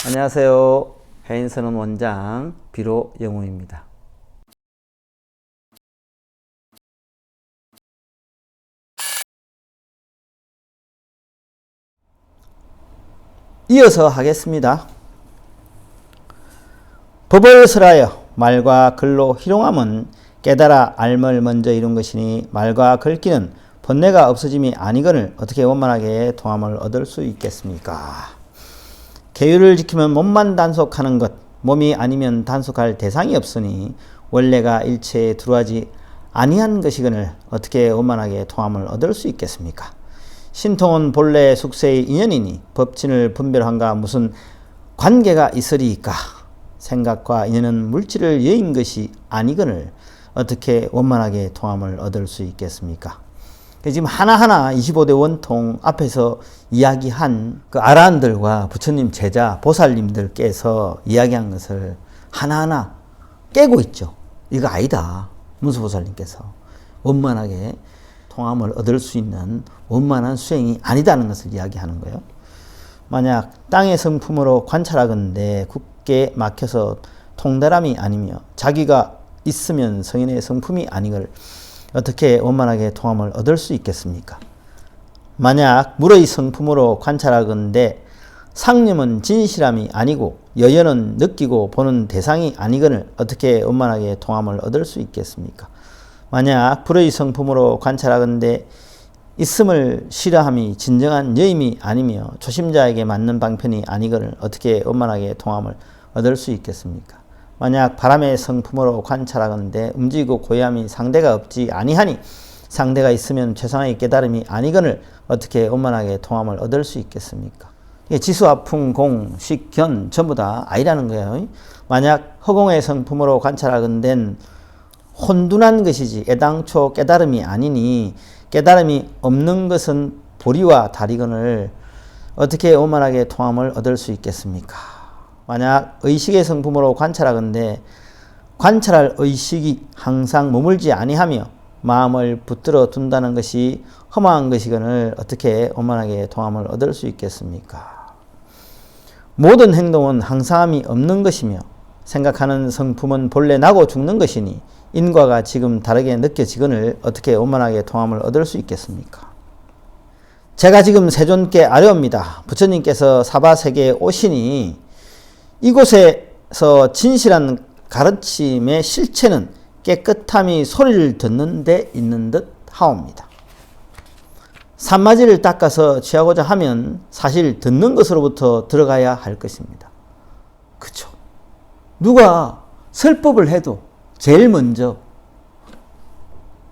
안녕하세요. 해인선언 원장 비로 영웅입니다. 이어서 하겠습니다. 법을 설하여 말과 글로 희롱함은 깨달아 알을 먼저 이룬 것이니 말과 글귀는 번뇌가 없어짐이 아니거늘 어떻게 원만하게 통함을 얻을 수 있겠습니까? 계율을 지키면 몸만 단속하는 것, 몸이 아니면 단속할 대상이 없으니 원래가 일체에 들어하지 아니한 것이거늘 어떻게 원만하게 통함을 얻을 수 있겠습니까? 신통은 본래 숙세의 인연이니 법진을 분별한가 무슨 관계가 있으리이까? 생각과 인연은 물질을 여인 것이 아니거늘 어떻게 원만하게 통함을 얻을 수 있겠습니까? 지금 하나하나 25대 원통 앞에서 이야기한 그 아라한들과 부처님 제자 보살님들께서 이야기한 것을 하나하나 깨고 있죠. 이거 아니다. 문수보살님께서 원만하게 통함을 얻을 수 있는 원만한 수행이 아니다는 것을 이야기하는 거예요. 만약 땅의 성품으로 관찰하건대 굳게 막혀서 통달함이 아니며 자기가 있으면 성인의 성품이 아니걸 어떻게 원만하게 통함을 얻을 수 있겠습니까? 만약 물의 성품으로 관찰하건대 상념은 진실함이 아니고 여연은 느끼고 보는 대상이 아니거늘 어떻게 원만하게 통함을 얻을 수 있겠습니까? 만약 불의 성품으로 관찰하건대 있음을 싫어함이 진정한 여임이 아니며 초심자에게 맞는 방편이 아니거늘 어떻게 원만하게 통함을 얻을 수 있겠습니까? 만약 바람의 성품으로 관찰하건대 움직이고 고요함이 상대가 없지 아니하니 상대가 있으면 최상의 깨달음이 아니거늘 어떻게 원만하게 통함을 얻을 수 있겠습니까? 지수, 아풍, 공, 식, 견 전부 다 아니라는 거예요. 만약 허공의 성품으로 관찰하건대 혼둔한 것이지 애당초 깨달음이 아니니 깨달음이 없는 것은 보리와 다리거늘 어떻게 원만하게 통함을 얻을 수 있겠습니까? 만약 의식의 성품으로 관찰하건대 관찰할 의식이 항상 머물지 아니하며 마음을 붙들어 둔다는 것이 험한 것이거늘 어떻게 원만하게 통함을 얻을 수 있겠습니까? 모든 행동은 항상함이 없는 것이며 생각하는 성품은 본래 나고 죽는 것이니 인과가 지금 다르게 느껴지거늘 어떻게 원만하게 통함을 얻을 수 있겠습니까? 제가 지금 세존께 아뢰옵니다. 부처님께서 사바세계에 오시니 이곳에서 진실한 가르침의 실체는 깨끗함이 소리를 듣는 데 있는 듯 하옵니다. 산마지를 닦아서 취하고자 하면 사실 듣는 것으로부터 들어가야 할 것입니다. 그쵸? 누가 설법을 해도 제일 먼저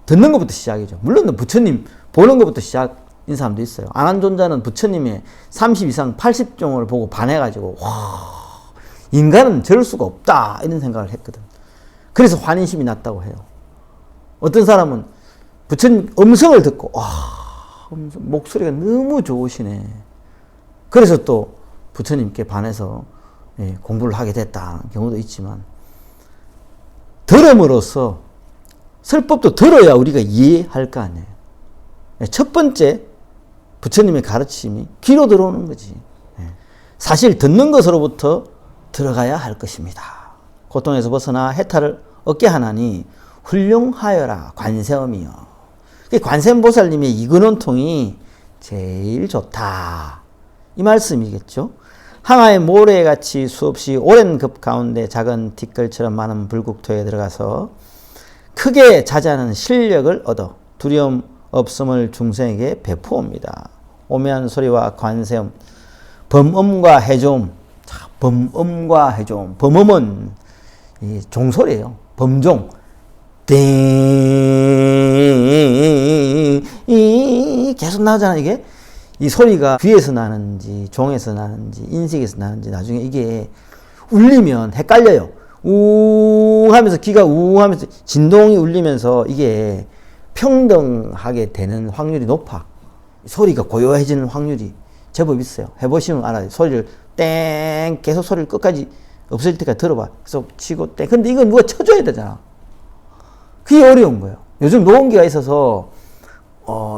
듣는 것부터 시작이죠. 물론 부처님 보는 것부터 시작인 사람도 있어요. 안한존자는 부처님의 30 이상 80종을 보고 반해가지고 와, 인간은 저럴 수가 없다 이런 생각을 했거든. 그래서 환인심이 났다고 해요. 어떤 사람은 부처님 음성을 듣고 와, 목소리가 너무 좋으시네. 그래서 또 부처님께 반해서 공부를 하게 됐다 경우도 있지만 들음으로써 설법도 들어야 우리가 이해할 거 아니에요. 첫 번째 부처님의 가르침이 귀로 들어오는 거지. 사실 듣는 것으로부터 들어가야 할 것입니다. 고통에서 벗어나 해탈을 얻게 하나니 훌륭하여라 관세음이여. 관세음보살님의 이근원통이 제일 좋다 이 말씀이겠죠. 항아의 모래같이 수없이 오랜 급 가운데 작은 티끌처럼 많은 불국토에 들어가서 크게 자자는 실력을 얻어 두려움 없음을 중생에게 베푸옵니다. 오묘한 소리와 관세음, 범음과 해조음. 범음과 해조음. 범음은 종소리예요. 범종. 띵 계속 나오잖아 이게. 이 소리가 귀에서 나는지 종에서 나는지 인식에서 나는지 나중에 이게 울리면 헷갈려요. 우 하면서 귀가 우 하면서 진동이 울리면서 이게 평등하게 되는 확률이 높아. 소리가 고요해지는 확률이 제법 있어요. 해보시면 알아요. 소리를 땡 계속 소리를 끝까지 없을 때까지 들어봐. 그래서 치고 땡. 근데 이건 누가 쳐줘야 되잖아. 그게 어려운 거예요. 요즘 노원기가 있어서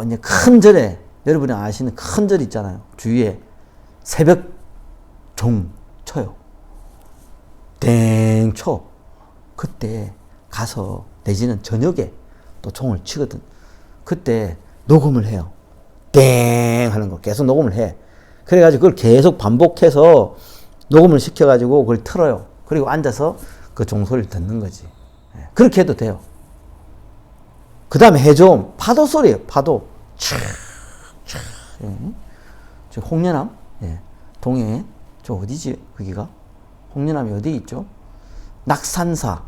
이제 큰 절에 여러분이 아시는 큰 절 있잖아요. 주위에 새벽 종 쳐요. 땡 쳐. 그때 가서 내지는 저녁에 또 종을 치거든. 그때 녹음을 해요. 땡 하는 거 계속 녹음을 해. 그래가지고 그걸 계속 반복해서 녹음을 시켜가지고 그걸 틀어요. 그리고 앉아서 그 종소리를 듣는 거지. 그렇게 해도 돼요. 그 다음에 해좀 파도 소리예요. 파도. 저 홍련암, 동해, 저 어디지? 거기가? 홍련암이 어디 있죠? 낙산사.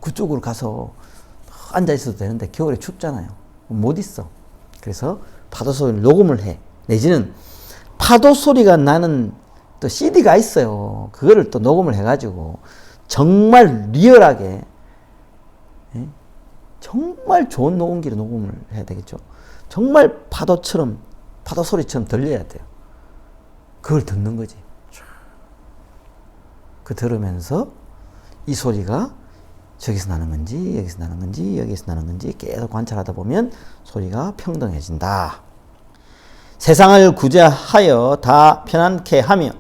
그쪽으로 가서 앉아 있어도 되는데 겨울에 춥잖아요. 못 있어. 그래서 파도 소리를 녹음을 해. 내지는 파도 소리가 나는 또 CD가 있어요. 그거를 또 녹음을 해가지고 정말 리얼하게, 정말 좋은 녹음기로 녹음을 해야 되겠죠. 정말 파도처럼, 파도 소리처럼 들려야 돼요. 그걸 듣는 거지. 그 들으면서 이 소리가 저기서 나는 건지, 여기서 나는 건지, 여기서 나는 건지 계속 관찰하다 보면 소리가 평등해진다. 세상을 구제하여 다 편안케 하며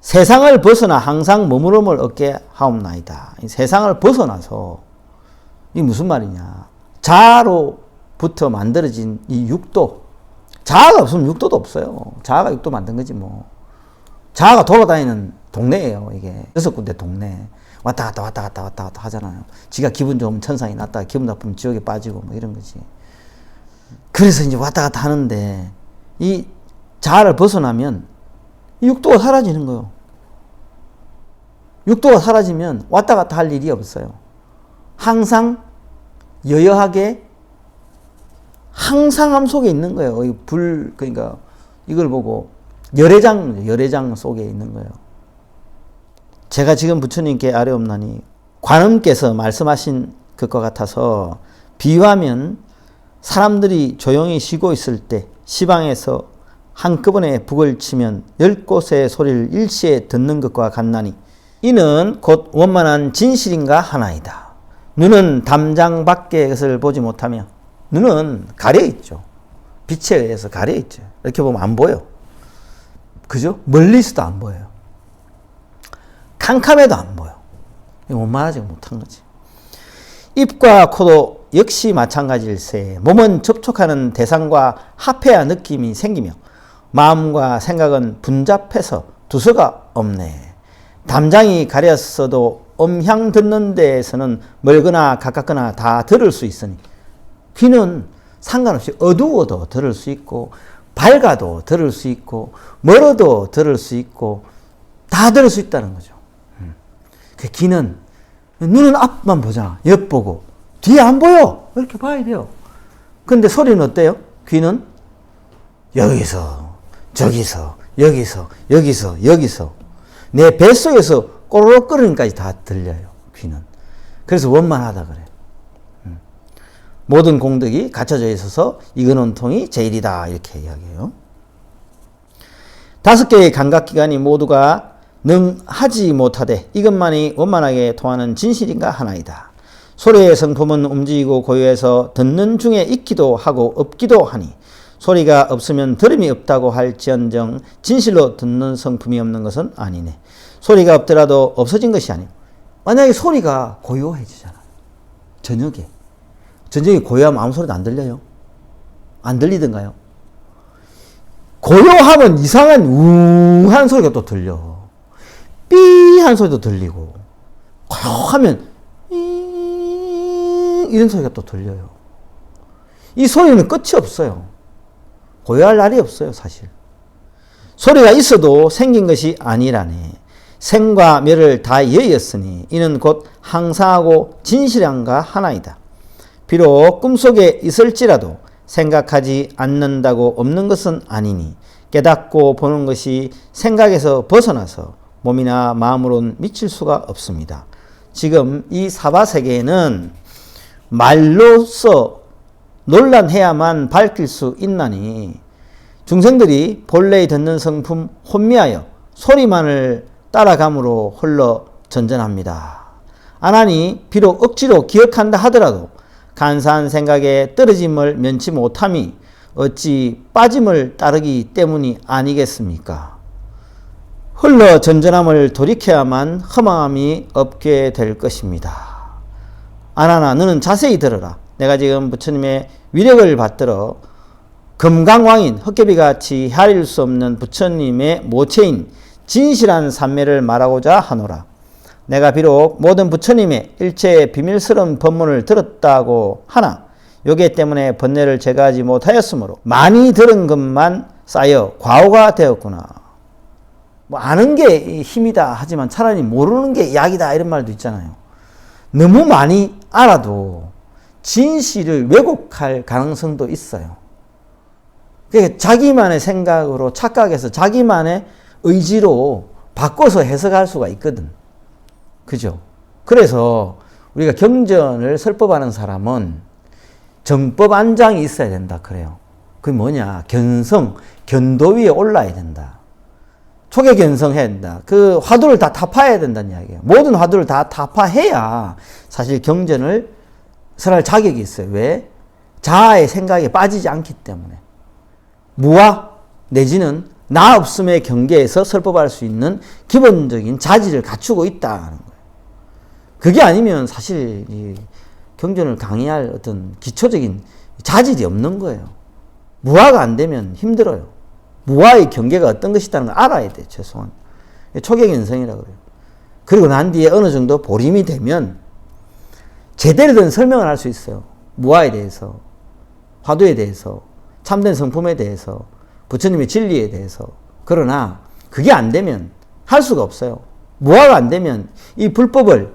세상을 벗어나 항상 머무름을 얻게 하옵나이다. 이 세상을 벗어나서, 이게 무슨 말이냐. 자아로부터 만들어진 이 육도, 자아가 없으면 육도도 없어요. 자아가 육도 만든 거지 뭐. 자아가 돌아다니는 동네예요. 이게 6군데 동네. 왔다 갔다 하잖아요. 지가 기분 좋으면 천상에 났다가 기분 나쁘면 지옥에 빠지고 뭐 이런 거지. 그래서 이제 왔다 갔다 하는데 이 자아를 벗어나면 이 육도가 사라지는 거예요. 육도가 사라지면 왔다 갔다 할 일이 없어요. 항상 여여하게 항상함 속에 있는 거예요. 이 그러니까 이걸 보고 열애장 속에 있는 거예요. 제가 지금 부처님께 아뢰옵나니 관음께서 말씀하신 것과 같아서 비유하면 사람들이 조용히 쉬고 있을 때 시방에서 한꺼번에 북을 치면 10곳의 소리를 일시에 듣는 것과 같나니 이는 곧 원만한 진실인가 하나이다. 눈은 담장 밖의 것을 보지 못하며 눈은 가려있죠. 빛에 의해서 가려있죠. 이렇게 보면 안 보여. 그죠? 멀리서도 안 보여요. 캄캄해도 안 보여. 원만하지 못한 거지. 입과 코도 역시 마찬가지일세. 몸은 접촉하는 대상과 합해야 느낌이 생기며 마음과 생각은 분잡해서 두서가 없네. 담장이 가렸어도 음향 듣는 데에서는 멀거나 가깝거나 다 들을 수 있으니 귀는 상관없이 어두워도 들을 수 있고 밝아도 들을 수 있고 멀어도 들을 수 있고 다 들을 수 있다는 거죠. 그 귀는 눈은 앞만 보자. 옆 보고 뒤에 안 보여. 이렇게 봐야 돼요. 근데 소리는 어때요? 귀는 여기서 저기서 여기서 내 뱃속에서 꼬르륵 끓으니까지 다 들려요. 귀는. 그래서 원만하다 그래요. 모든 공덕이 갖춰져 있어서 이건 온통이 제일이다 이렇게 이야기해요. 5개의 감각기관이 모두가 능하지 못하되 이것만이 원만하게 통하는 진실인가 하나이다. 소리의 성품은 움직이고 고요해서 듣는 중에 있기도 하고 없기도 하니 소리가 없으면 들음이 없다고 할지언정 진실로 듣는 성품이 없는 것은 아니네. 소리가 없더라도 없어진 것이 아니고 만약에 소리가 고요해지잖아. 저녁에 고요하면 아무 소리도 안 들려요? 안 들리던가요? 고요하면 이상한 우한 소리가 또 들려. 삐한 소리도 들리고 고요하면 이런 소리가 또 들려요. 이 소리는 끝이 없어요. 고요할 날이 없어요, 사실. 소리가 있어도 생긴 것이 아니라네. 생과 멸을 다 이어였으니 이는 곧 항상하고 진실한가 하나이다. 비록 꿈속에 있을지라도 생각하지 않는다고 없는 것은 아니니 깨닫고 보는 것이 생각에서 벗어나서 몸이나 마음으로는 미칠 수가 없습니다. 지금 이 사바세계에는 말로써 논란해야만 밝힐 수 있나니 중생들이 본래의 듣는 성품 혼미하여 소리만을 따라감으로 흘러 전전합니다. 안하니 비록 억지로 기억한다 하더라도 간사한 생각에 떨어짐을 면치 못함이 어찌 빠짐을 따르기 때문이 아니겠습니까? 흘러 전전함을 돌이켜야만 허망함이 없게 될 것입니다. 아나나 너는 자세히 들어라. 내가 지금 부처님의 위력을 받들어 금강왕인 헛개비같이 헤아릴 수 없는 부처님의 모체인 진실한 삼매를 말하고자 하노라. 내가 비록 모든 부처님의 일체의 비밀스러운 법문을 들었다고 하나 요괴 때문에 번뇌를 제거하지 못하였으므로 많이 들은 것만 쌓여 과오가 되었구나. 뭐 아는 게 힘이다 하지만 차라리 모르는 게 약이다 이런 말도 있잖아요. 너무 많이 알아도 진실을 왜곡할 가능성도 있어요. 그러니까 자기만의 생각으로 착각해서 자기만의 의지로 바꿔서 해석할 수가 있거든. 그죠? 그래서 우리가 경전을 설법하는 사람은 정법 안장이 있어야 된다 그래요. 그게 뭐냐? 견성, 견도 위에 올라야 된다. 초계 견성해야 된다. 그 화두를 다 타파해야 된다는 이야기예요. 모든 화두를 다 타파해야 사실 경전을 설할 자격이 있어요. 왜? 자아의 생각에 빠지지 않기 때문에. 무아 내지는 나 없음의 경계에서 설법할 수 있는 기본적인 자질을 갖추고 있다는 거예요. 그게 아니면 사실 이 경전을 강의할 어떤 기초적인 자질이 없는 거예요. 무아가 안 되면 힘들어요. 무아의 경계가 어떤 것이라는 걸 알아야 돼요. 최소한. 초계견성이라고 그래요. 그리고 난 뒤에 어느 정도 보림이 되면 제대로 된 설명을 할 수 있어요. 무아에 대해서, 화두에 대해서, 참된 성품에 대해서, 부처님의 진리에 대해서. 그러나 그게 안 되면 할 수가 없어요. 무아가 안 되면 이 불법을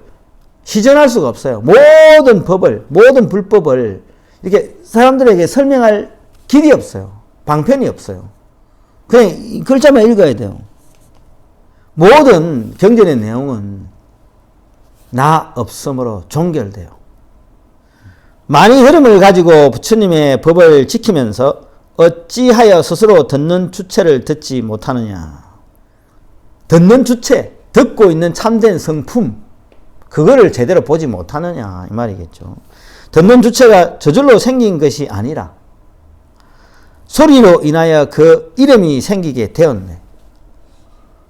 시전할 수가 없어요. 모든 법을, 모든 불법을 이렇게 사람들에게 설명할 길이 없어요. 방편이 없어요. 그냥 글자만 읽어야 돼요. 모든 경전의 내용은 나 없음으로 종결돼요. 많이 흐름을 가지고 부처님의 법을 지키면서 어찌하여 스스로 듣는 주체를 듣지 못하느냐. 듣는 주체, 듣고 있는 참된 성품, 그거를 제대로 보지 못하느냐 이 말이겠죠. 듣는 주체가 저절로 생긴 것이 아니라 소리로 인하여 그 이름이 생기게 되었네.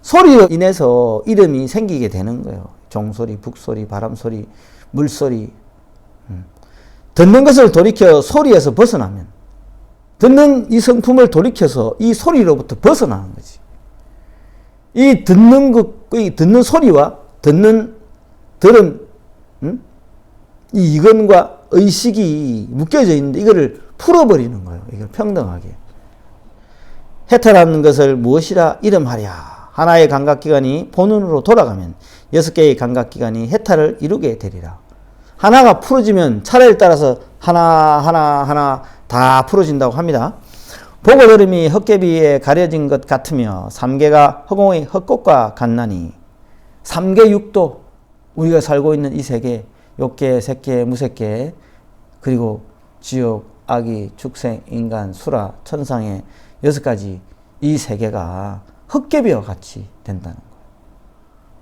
소리로 인해서 이름이 생기게 되는 거예요. 종소리, 북소리, 바람소리, 물소리. 듣는 것을 돌이켜 소리에서 벗어나면, 듣는 이 성품을 돌이켜서 이 소리로부터 벗어나는 거지. 이 듣는 것, 이 듣는 소리와 들은 이 이건과 의식이 묶여져 있는데 이거를 풀어버리는 거예요. 이걸 평등하게. 해탈하는 것을 무엇이라 이름하랴. 하나의 감각기관이 본원으로 돌아가면 6개의 감각기관이 해탈을 이루게 되리라. 하나가 풀어지면 차례를 따라서 하나 다 풀어진다고 합니다. 보고 들음이 헛개비에 가려진 것 같으며 3개가 허공의 헛꽃과 같나니 3개 육도, 우리가 살고 있는 이 세계, 욕계, 색계, 무색계, 그리고 지옥, 악이, 축생, 인간, 수라, 천상의 6가지 이 세계가 헛개비와 같이 된다는 거예요.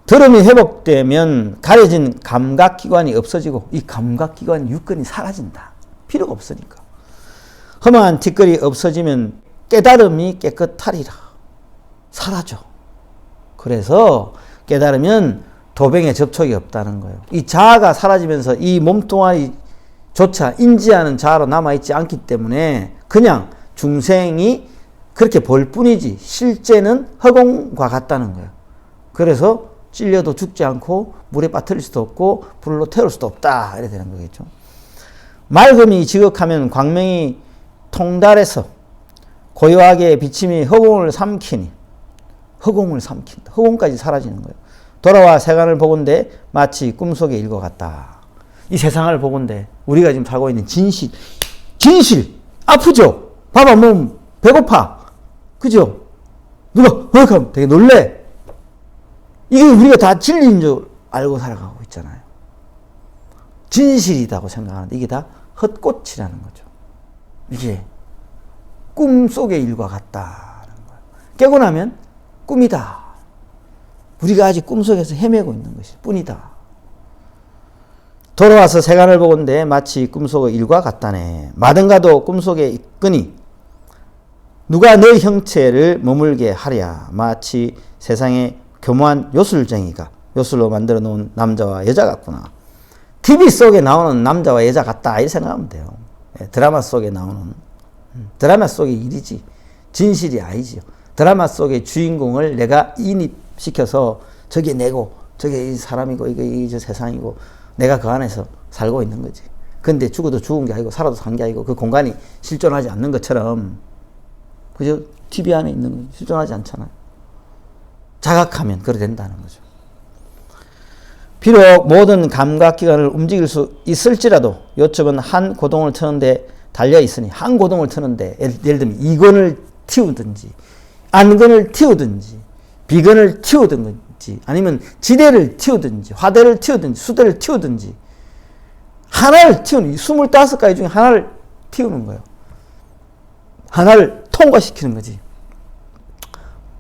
들음이 회복되면 가려진 감각기관이 없어지고 이 감각기관 육근이 사라진다. 필요가 없으니까. 험한 티끌이 없어지면 깨달음이 깨끗하리라. 사라져. 그래서 깨달으면 도병에 접촉이 없다는 거예요. 이 자아가 사라지면서 이 몸뚱아리조차 인지하는 자아로 남아있지 않기 때문에 그냥 중생이 그렇게 볼 뿐이지 실제는 허공과 같다는 거예요. 그래서 찔려도 죽지 않고 물에 빠뜨릴 수도 없고 불로 태울 수도 없다. 이래 되는 거겠죠. 맑음이 지극하면 광명이 통달해서 고요하게 비침이 허공을 삼키니, 허공을 삼킨다. 허공까지 사라지는 거예요. 돌아와 세간을 보건대 마치 꿈속의 일과 같다. 이 세상을 보건대 우리가 지금 살고 있는 진실 아프죠? 봐봐, 몸 배고파, 그죠? 누가 하면 되게 놀래. 이게 우리가 다 진리인 줄 알고 살아가고 있잖아요. 진실이라고 생각하는데 이게 다 헛꽃이라는 거죠. 이게 꿈속의 일과 같다는 거예요. 깨고 나면 꿈이다. 우리가 아직 꿈속에서 헤매고 있는 것일 뿐이다. 돌아와서 세간을 보건대 마치 꿈속의 일과 같다네. 마든가도 꿈속에 있거니 누가 너의 형체를 머물게 하랴. 마치 세상에 교묘한 요술쟁이가 요술로 만들어 놓은 남자와 여자 같구나. TV 속에 나오는 남자와 여자 같다 이 생각하면 돼요. 드라마 속에 나오는 드라마 속의 일이지 진실이 아니지요. 드라마 속의 주인공을 내가 인입시켜서 저게 내고 저게 이 사람이고 이게 저 세상이고 내가 그 안에서 살고 있는 거지. 근데 죽어도 죽은 게 아니고 살아도 산 게 아니고 그 공간이 실존하지 않는 것처럼 그저 TV 안에 있는 거 실존하지 않잖아요. 자각하면 그래 된다는 거죠. 비록 모든 감각기관을 움직일 수 있을지라도 요점은 한 고동을 트는데 달려 있으니 한 고동을 트는데 예를 들면 이건을 틔우든지 안건을 틔우든지 비건을 틔우든지 아니면 지대를 틔우든지 화대를 틔우든지 수대를 틔우든지 하나를 틔우는 25가지 중에 하나를 틔우는 거예요. 하나를 통과시키는 거지.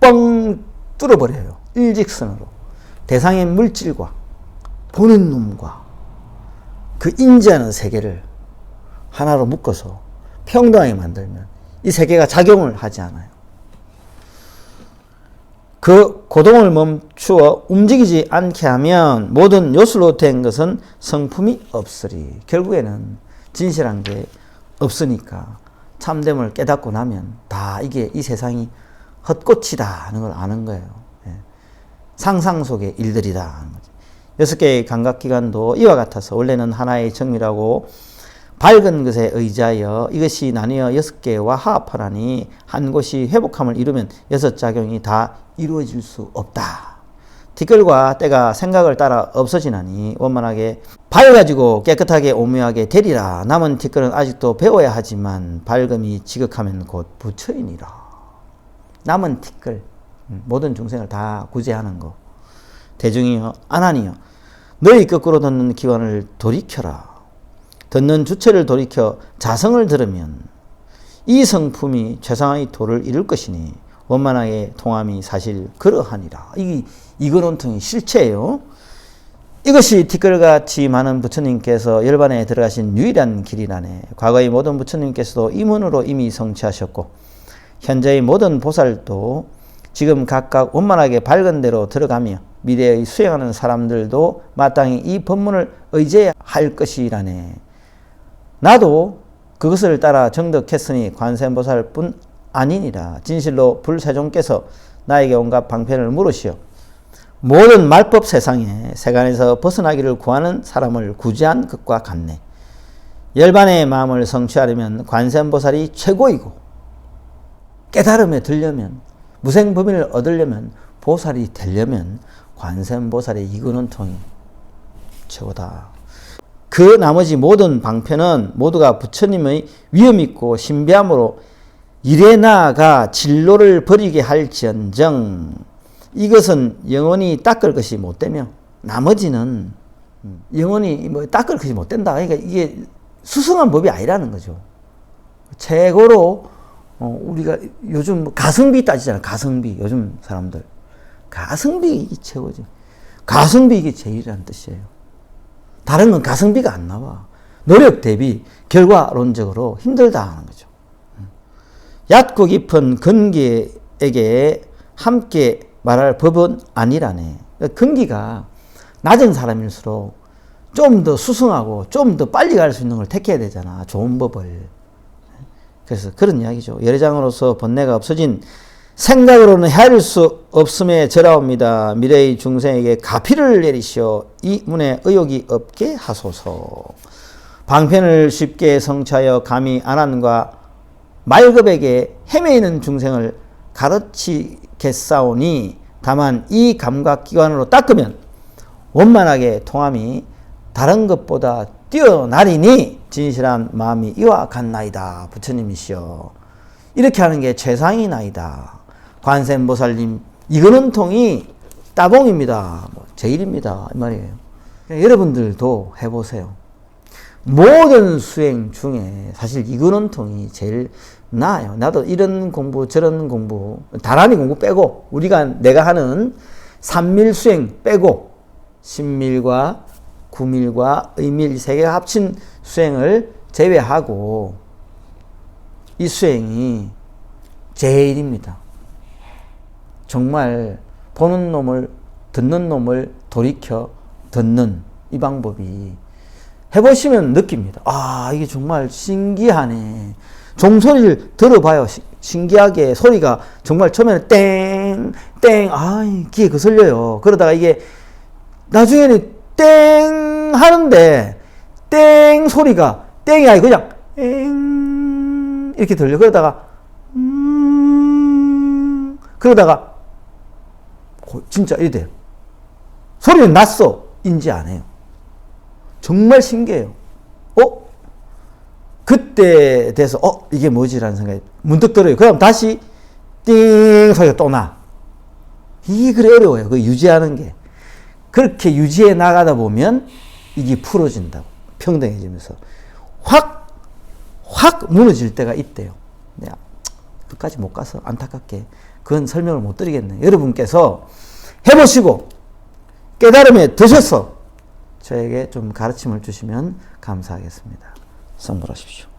뻥 뚫어버려요. 일직선으로. 대상의 물질과 보는 놈과 그 인지하는 세계를 하나로 묶어서 평등하게 만들면 이 세계가 작용을 하지 않아요. 그 고동을 멈추어 움직이지 않게 하면 모든 요술로 된 것은 성품이 없으리. 결국에는 진실한 게 없으니까 참됨을 깨닫고 나면 다 이게 이 세상이 헛꽃이다 하는 걸 아는 거예요. 상상 속의 일들이다 하는 거죠. 6개의 감각기관도 이와 같아서 원래는 하나의 정밀하고 밝은 것에 의지하여 이것이 나뉘어 6개와 화합하라니 한 곳이 회복함을 이루면 6작용이 다 이루어질 수 없다. 티끌과 때가 생각을 따라 없어지나니 원만하게 밝아지고 깨끗하게 오묘하게 되리라. 남은 티끌은 아직도 배워야 하지만 밝음이 지극하면 곧 부처이니라. 남은 티끌 모든 중생을 다 구제하는 거. 대중이여 안하니여 너희 거꾸로 듣는 기관을 돌이켜라. 듣는 주체를 돌이켜 자성을 들으면 이 성품이 최상의 도를 이룰 것이니 원만하게 통함이 사실 그러하니라. 이건 온통이 실체예요. 이것이 티끌같이 많은 부처님께서 열반에 들어가신 유일한 길이라네. 과거의 모든 부처님께서도 이 문으로 이미 성취하셨고 현재의 모든 보살도 지금 각각 원만하게 밝은 대로 들어가며 미래의 수행하는 사람들도 마땅히 이 법문을 의지해야 할 것이라네. 나도 그것을 따라 정덕했으니 관세음보살뿐 아니니라. 진실로 불세종께서 나에게 온갖 방편을 물으시어 모든 말법 세상에 세간에서 벗어나기를 구하는 사람을 구제한 것과 같네. 열반의 마음을 성취하려면 관세음보살이 최고이고 깨달음에 들려면 무생법인을 얻으려면 보살이 되려면 관세음보살의 이근원통이 최고다. 그 나머지 모든 방편은 모두가 부처님의 위엄있고 신비함으로 이래 나아가 진로를 버리게 할지언정 이것은 영원히 닦을 것이 못되며 나머지는 영원히 닦을 것이 못된다. 그러니까 이게 수승한 법이 아니라는 거죠. 최고로 우리가 요즘 가성비 따지잖아요. 가성비. 요즘 사람들. 가성비 이게 최고지. 가성비 이게 제일이라는 뜻이에요. 다른 건 가성비가 안 나와. 노력 대비 결과론적으로 힘들다 하는 거죠. 얕고 깊은 근기에게 함께 말할 법은 아니라네. 근기가 낮은 사람일수록 좀 더 수승하고 좀 더 빨리 갈 수 있는 걸 택해야 되잖아. 좋은 법을. 그래서 그런 이야기죠. 열애장으로서 번뇌가 없어진 생각으로는 헤아릴 수 없음에 절하옵니다. 미래의 중생에게 가피를 내리시어 이 문에 의욕이 없게 하소서. 방편을 쉽게 성취하여 감히 안한과 말급에게 헤매이는 중생을 가르치겠사오니 다만 이 감각기관으로 닦으면 원만하게 통함이 다른 것보다 뛰어나리니 진실한 마음이 이와 같나이다. 부처님이시여 이렇게 하는 게 최상이나이다. 관세음보살님 이거는 통이 따봉입니다. 제일입니다. 이 말이에요. 여러분들도 해보세요. 모든 수행 중에 사실 이거는 통이 제일 나아요. 나도 이런 공부 저런 공부 다란이 공부 빼고 내가 하는 삼밀 수행 빼고 신밀과 구밀과 의밀 이 세 개가 합친 수행을 제외하고 이 수행이 제일입니다. 정말 보는 놈을, 듣는 놈을 돌이켜 듣는 이 방법이 해보시면 느낍니다. 아, 이게 정말 신기하네. 종소리를 들어봐요. 신기하게 소리가 정말 처음에는 땡, 땡, 아, 귀에 거슬려요. 그러다가 이게 나중에는 땡 하는데 땡 소리가 땡이 아니고 그냥 땡 이렇게 들려. 그러다가 그러다가 진짜 이래 돼요. 소리는 났어. 인지 안 해요. 정말 신기해요. 그때 돼서 이게 뭐지라는 생각이 문득 들어요. 그럼 다시 띵 소리가 또 나. 이게 그래 어려워요. 그 유지하는 게. 그렇게 유지해 나가다 보면 이게 풀어진다고. 평등해지면서 확 무너질 때가 있대요. 내가 끝까지 못 가서 안타깝게 그건 설명을 못 드리겠네요. 여러분께서 해보시고 깨달음에 드셔서 저에게 좀 가르침을 주시면 감사하겠습니다. 성불하십시오.